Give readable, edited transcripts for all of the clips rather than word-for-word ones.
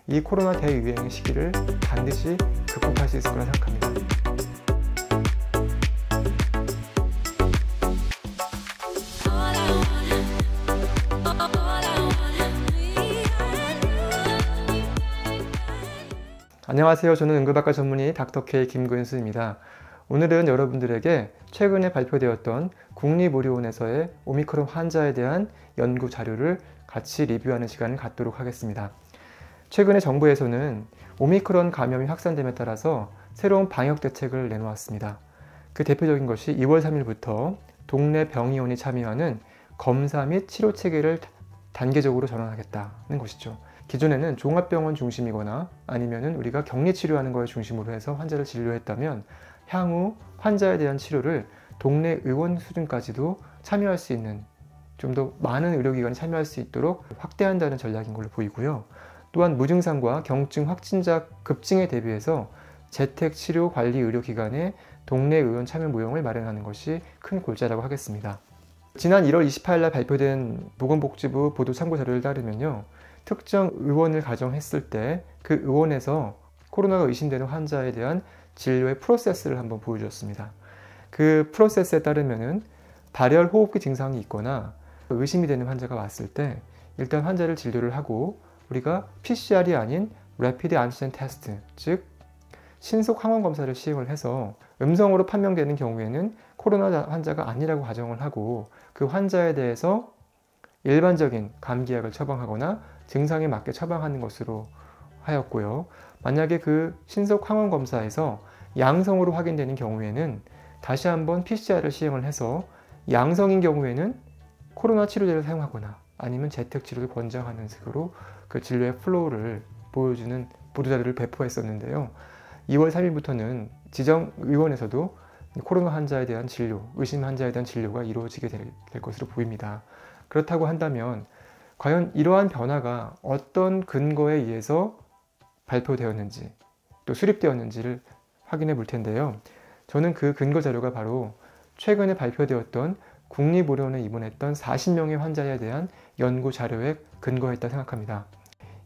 이 코로나 대유행의 시기를 반드시 극복할 수 있을 거라 생각합니다. 안녕하세요. 저는 응급학과 전문의 닥터K 김근수입니다. 오늘은 여러분들에게 최근에 발표되었던 국립의료원에서의 오미크론 환자에 대한 연구 자료를 같이 리뷰하는 시간을 갖도록 하겠습니다. 최근에 정부에서는 오미크론 감염이 확산됨에 따라서 새로운 방역 대책을 내놓았습니다. 그 대표적인 것이 2월 3일부터 동네 병의원이 참여하는 검사 및 치료 체계를 단계적으로 전환하겠다는 것이죠. 기존에는 종합병원 중심이거나 아니면은 우리가 격리 치료하는 거에 중심으로 해서 환자를 진료했다면 향후 환자에 대한 치료를 동네 의원 수준까지도 참여할 수 있는, 좀 더 많은 의료기관이 참여할 수 있도록 확대한다는 전략인 걸로 보이고요. 또한 무증상과 경증 확진자 급증에 대비해서 재택치료관리의료기관의 동네 의원 참여 모형을 마련하는 것이 큰 골자라고 하겠습니다. 지난 1월 28일 날 발표된 보건복지부 보도 참고 자료를 따르면요, 특정 의원을 가정했을 때 그 의원에서 코로나가 의심되는 환자에 대한 진료의 프로세스를 한번 보여주었습니다. 그 프로세스에 따르면은 발열 호흡기 증상이 있거나 의심이 되는 환자가 왔을 때 일단 환자를 진료를 하고 우리가 PCR이 아닌 Rapid Antigen Test, 즉 신속 항원 검사를 시행을 해서 음성으로 판명되는 경우에는 코로나 환자가 아니라고 가정을 하고 그 환자에 대해서 일반적인 감기약을 처방하거나 증상에 맞게 처방하는 것으로 하였고요. 만약에 그 신속 항원 검사에서 양성으로 확인되는 경우에는 다시 한번 PCR을 시행을 해서 양성인 경우에는 코로나 치료제를 사용하거나 아니면 재택치료를 권장하는 식으로 그 진료의 플로우를 보여주는 보도자료를 배포했었는데요. 2월 3일부터는 지정 의원에서도 코로나 환자에 대한 진료, 의심 환자에 대한 진료가 이루어지게 될 것으로 보입니다. 그렇다고 한다면 과연 이러한 변화가 어떤 근거에 의해서 발표되었는지 또 수립되었는지를 확인해 볼 텐데요. 저는 그 근거 자료가 바로 최근에 발표되었던 국립의료원에 입원했던 40명의 환자에 대한 연구 자료에 근거했다 생각합니다.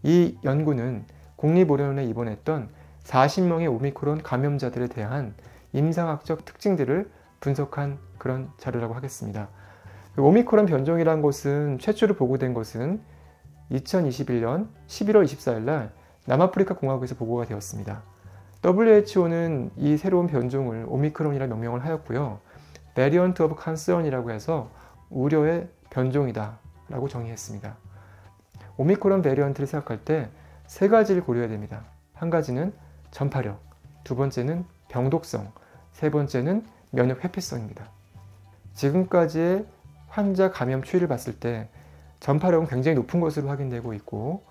이 연구는 국립의료원에 입원했던 40명의 오미크론 감염자들에 대한 임상학적 특징들을 분석한 그런 자료라고 하겠습니다. 오미크론 변종이라는 것은 최초로 보고된 것은 2021년 11월 24일 날 남아프리카 공화국에서 보고가 되었습니다. WHO는 이 새로운 변종을 오미크론이라 명명을 하였고요. Variant of Concern이라고 해서 우려의 변종이다 라고 정의했습니다. 오미크론 베리언트를 생각할 때 세 가지를 고려해야 됩니다. 한 가지는 전파력, 두 번째는 병독성, 세 번째는 면역 회피성입니다. 지금까지의 환자 감염 추이를 봤을 때 전파력은 굉장히 높은 것으로 확인되고 있고,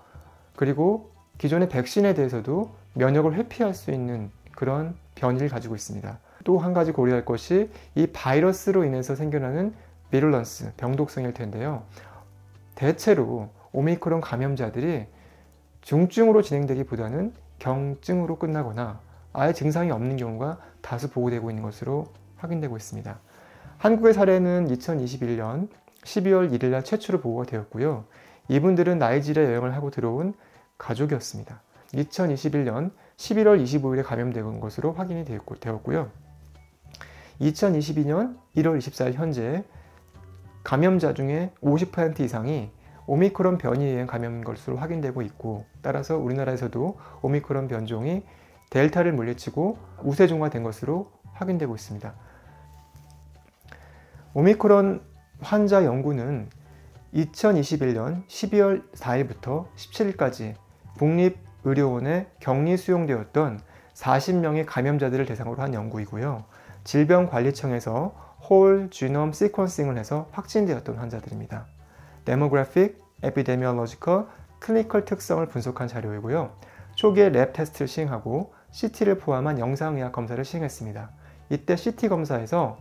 그리고 기존의 백신에 대해서도 면역을 회피할 수 있는 그런 변이를 가지고 있습니다. 또 한 가지 고려할 것이 이 바이러스로 인해서 생겨나는 비룰런스, 병독성일 텐데요. 대체로 오미크론 감염자들이 중증으로 진행되기보다는 경증으로 끝나거나 아예 증상이 없는 경우가 다수 보고되고 있는 것으로 확인되고 있습니다. 한국의 사례는 2021년 12월 1일 날 최초로 보고가 되었고요. 이분들은 나이지리아 여행을 하고 들어온 가족이었습니다. 2021년 11월 25일에 감염된 것으로 확인이 되었고요. 2022년 1월 24일 현재 감염자 중에 50% 이상이 오미크론 변이에 의한 감염인 것으로 확인되고 있고, 따라서 우리나라에서도 오미크론 변종이 델타를 물리치고 우세종화된 것으로 확인되고 있습니다. 오미크론 환자 연구는 2021년 12월 4일부터 17일까지 국립의료원에 격리 수용되었던 40명의 감염자들을 대상으로 한 연구이고요. 질병관리청에서 홀 지놈 시퀀싱을 해서 확진되었던 환자들입니다. 데모그래픽, 에피데미올로지컬, 클리니컬 특성을 분석한 자료이고요. 초기에 랩 테스트를 시행하고 CT를 포함한 영상의학 검사를 시행했습니다. 이때 CT 검사에서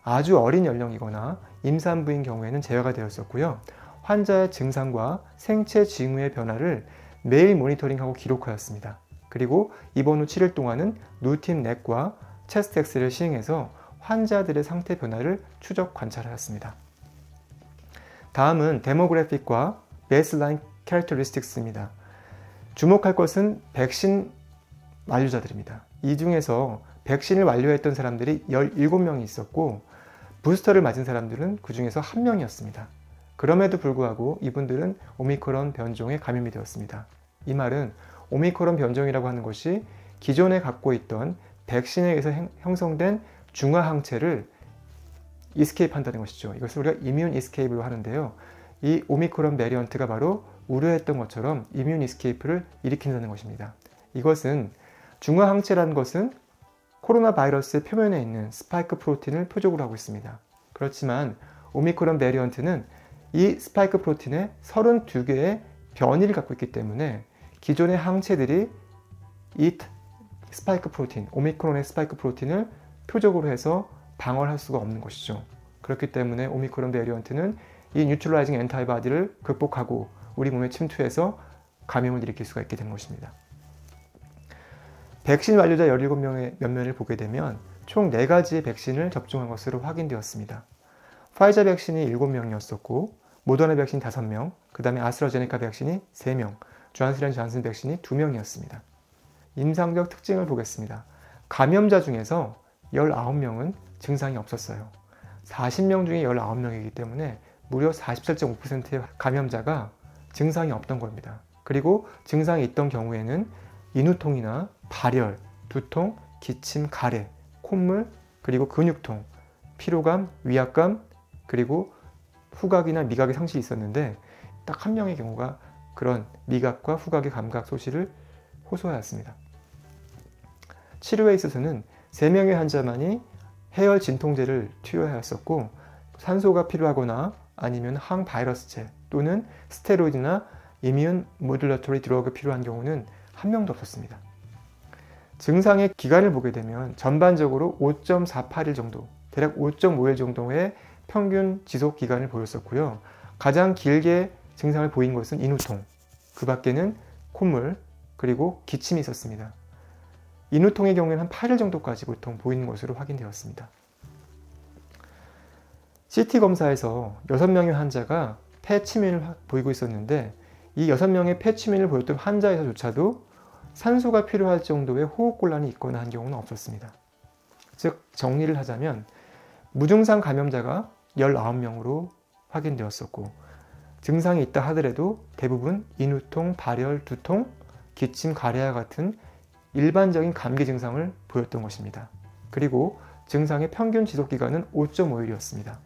아주 어린 연령이거나 임산부인 경우에는 제외가 되었었고요. 환자의 증상과 생체 징후의 변화를 매일 모니터링하고 기록하였습니다. 그리고 입원 후 7일 동안은 루틴 넥과 체스트 엑스를 시행해서 환자들의 상태 변화를 추적 관찰하였습니다. 다음은 데모그래픽과 베이스라인 캐릭터리스틱스입니다. 주목할 것은 백신 완료자들입니다. 이 중에서 백신을 완료했던 사람들이 17명이 있었고 부스터를 맞은 사람들은 그 중에서 1명이었습니다. 그럼에도 불구하고 이분들은 오미크론 변종에 감염이 되었습니다. 이 말은 오미크론 변종이라고 하는 것이 기존에 갖고 있던 백신에 의해서 형성된 중화 항체를 이스케이프 한다는 것이죠. 이것을 우리가 이뮨 이스케이프로 하는데요. 이 오미크론 베리언트가 바로 우려했던 것처럼 이뮨 이스케이프를 일으킨다는 것입니다. 이것은 중화 항체라는 것은 코로나 바이러스의 표면에 있는 스파이크 프로틴을 표적으로 하고 있습니다. 그렇지만 오미크론 베리언트는 이 스파이크 프로틴에 32개의 변이를 갖고 있기 때문에 기존의 항체들이 이 스파이크 프로틴, 오미크론의 스파이크 프로틴을 표적으로 해서 방어할 수가 없는 것이죠. 그렇기 때문에 오미크론 베리언트는 이 뉴트럴라이징 엔타이바디를 극복하고 우리 몸에 침투해서 감염을 일으킬 수가 있게 된 것입니다. 백신 완료자 17명의 면면을 보게 되면 총 4가지의 백신을 접종한 것으로 확인되었습니다. 파이자 백신이 7명이었었고 모더나 백신 5명, 그 다음에 아스트라제네카 백신이 3명, 존슨 백신이 2명이었습니다. 임상적 특징을 보겠습니다. 감염자 중에서 19명은 증상이 없었어요. 40명 중에 19명이기 때문에 무려 47.5%의 감염자가 증상이 없던 겁니다. 그리고 증상이 있던 경우에는 인후통이나 발열, 두통, 기침, 가래, 콧물, 그리고 근육통, 피로감, 위압감, 그리고 후각이나 미각의 상실이 있었는데 딱 한 명의 경우가 그런 미각과 후각의 감각 소실을 호소하였습니다. 치료에 있어서는 3명의 환자만이 해열 진통제를 투여하였었고 산소가 필요하거나 아니면 항바이러스제 또는 스테로이드나 이뮨 모듈러토리 드러그가 필요한 경우는 1명도 없었습니다. 증상의 기간을 보게 되면 전반적으로 5.48일 정도, 대략 5.5일 정도의 평균 지속 기간을 보였었고요. 가장 길게 증상을 보인 것은 인후통, 그 밖에는 콧물, 그리고 기침이 있었습니다. 인후통의 경우에는 한 8일 정도까지 보통 보이는 것으로 확인되었습니다. CT 검사에서 6명의 환자가 폐 침인을 보이고 있었는데 이 6명의 폐 침인을 보였던 환자에서조차도 산소가 필요할 정도의 호흡곤란이 있거나 한 경우는 없었습니다. 즉 정리를 하자면 무증상 감염자가 19명으로 확인되었었고 증상이 있다 하더라도 대부분 인후통, 발열, 두통, 기침, 가래와 같은 일반적인 감기 증상을 보였던 것입니다. 그리고 증상의 평균 지속기간은 5.5일이었습니다.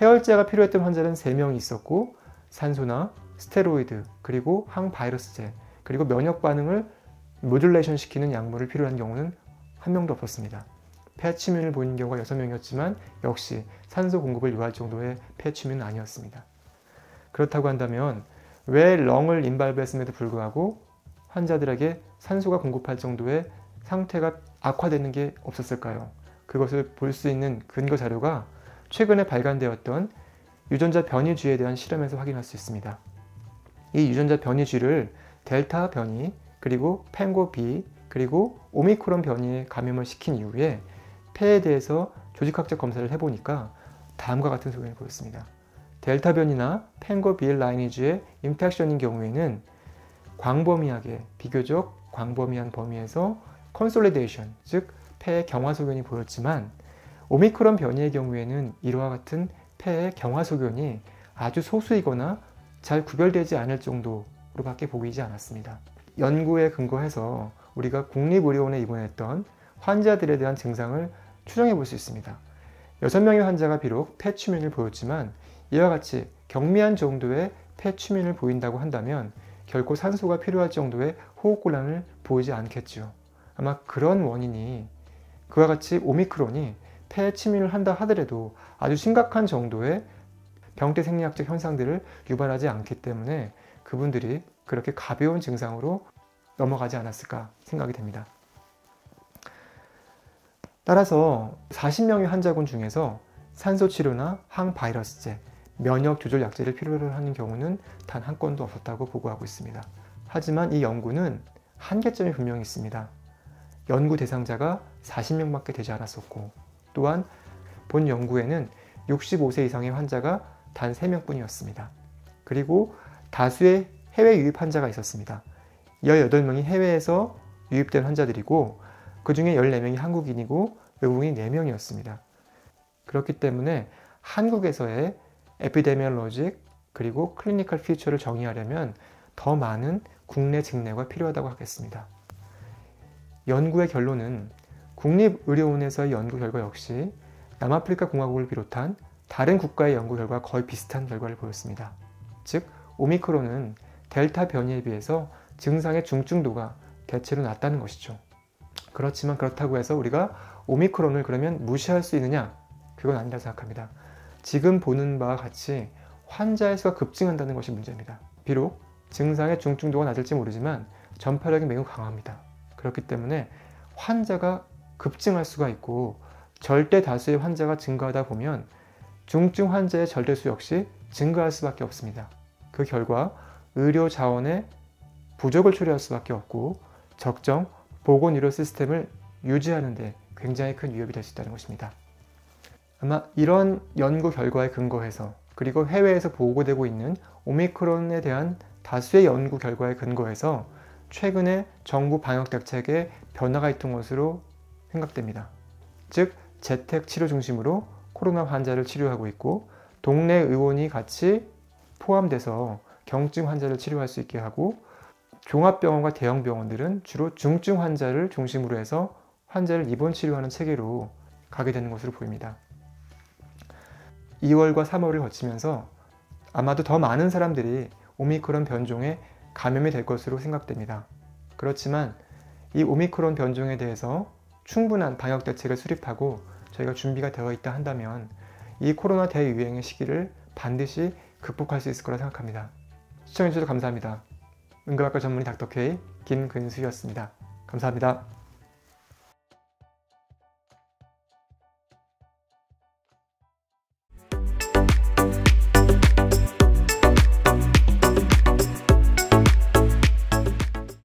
해열제가 필요했던 환자는 3명이 있었고 산소나 스테로이드, 그리고 항바이러스제, 그리고 면역 반응을 모듈레이션 시키는 약물을 필요한 경우는 1명도 없었습니다. 폐침인을 보이는 경우가 6명이었지만 역시 산소 공급을 요할 정도의 폐침인은 아니었습니다. 그렇다고 한다면 왜 렁을 인발브했음에도 불구하고 환자들에게 산소가 공급할 정도의 상태가 악화되는 게 없었을까요? 그것을 볼 수 있는 근거 자료가 최근에 발간되었던 유전자 변이쥐에 대한 실험에서 확인할 수 있습니다. 이 유전자 변이쥐를 델타 변이, 그리고 펭고 B, 그리고 오미크론 변이에 감염을 시킨 이후에 폐에 대해서 조직학적 검사를 해보니까 다음과 같은 소견을 보였습니다. 델타 변이나 펭고 B 라이니지의 인펙션인 경우에는 광범위하게, 비교적 광범위한 범위에서 컨솔리데이션, 즉 폐의 경화 소견이 보였지만 오미크론 변이의 경우에는 이와 같은 폐의 경화 소견이 아주 소수이거나 잘 구별되지 않을 정도로밖에 보이지 않았습니다. 연구에 근거해서 우리가 국립의료원에 입원했던 환자들에 대한 증상을 추정해 볼 수 있습니다. 6명의 환자가 비록 폐취민을 보였지만 이와 같이 경미한 정도의 폐취민을 보인다고 한다면 결코 산소가 필요할 정도의 호흡곤란을 보이지 않겠죠. 아마 그런 원인이 그와 같이 오미크론이 폐침민을 한다 하더라도 아주 심각한 정도의 병태 생리학적 현상들을 유발하지 않기 때문에 그분들이 그렇게 가벼운 증상으로 넘어가지 않았을까 생각이 됩니다. 따라서 40명의 환자군 중에서 산소치료나 항바이러스제, 면역 조절 약제를 필요로 하는 경우는 단 한 건도 없었다고 보고하고 있습니다. 하지만 이 연구는 한계점이 분명히 있습니다. 연구 대상자가 40명밖에 되지 않았었고 또한 본 연구에는 65세 이상의 환자가 단 3명뿐이었습니다. 그리고 다수의 해외 유입 환자가 있었습니다. 18명이 해외에서 유입된 환자들이고 그 중에 14명이 한국인이고 외국인이 4명이었습니다. 그렇기 때문에 한국에서의 에피데미올로직 그리고 클리니컬 피처를 정의하려면 더 많은 국내 증례가 필요하다고 하겠습니다. 연구의 결론은 국립의료원에서의 연구 결과 역시 남아프리카 공화국을 비롯한 다른 국가의 연구 결과와 거의 비슷한 결과를 보였습니다. 즉, 오미크론은 델타 변이에 비해서 증상의 중증도가 대체로 낮다는 것이죠. 그렇지만 그렇다고 해서 우리가 오미크론을 그러면 무시할 수 있느냐? 그건 아니라 생각합니다. 지금 보는 바와 같이 환자의 수가 급증한다는 것이 문제입니다. 비록 증상의 중증도가 낮을지 모르지만 전파력이 매우 강합니다. 그렇기 때문에 환자가 급증할 수가 있고 절대 다수의 환자가 증가하다 보면 중증 환자의 절대수 역시 증가할 수밖에 없습니다. 그 결과 의료 자원의 부족을 초래할 수밖에 없고 적정 보건의료 시스템을 유지하는 데 굉장히 큰 위협이 될 수 있다는 것입니다. 아마 이런 연구 결과에 근거해서 그리고 해외에서 보고되고 있는 오미크론에 대한 다수의 연구 결과에 근거해서 최근에 정부 방역 대책에 변화가 있던 것으로 생각됩니다. 즉, 재택 치료 중심으로 코로나 환자를 치료하고 있고 동네 의원이 같이 포함돼서 경증 환자를 치료할 수 있게 하고 종합병원과 대형병원들은 주로 중증 환자를 중심으로 해서 환자를 입원 치료하는 체계로 가게 되는 것으로 보입니다. 2월과 3월을 거치면서 아마도 더 많은 사람들이 오미크론 변종에 감염이 될 것으로 생각됩니다. 그렇지만 이 오미크론 변종에 대해서 충분한 방역 대책을 수립하고 저희가 준비가 되어 있다 한다면 이 코로나 대유행의 시기를 반드시 극복할 수 있을 거라 생각합니다. 시청해주셔서 감사합니다. 응급학과 전문의 닥터 K 김근수였습니다. 감사합니다.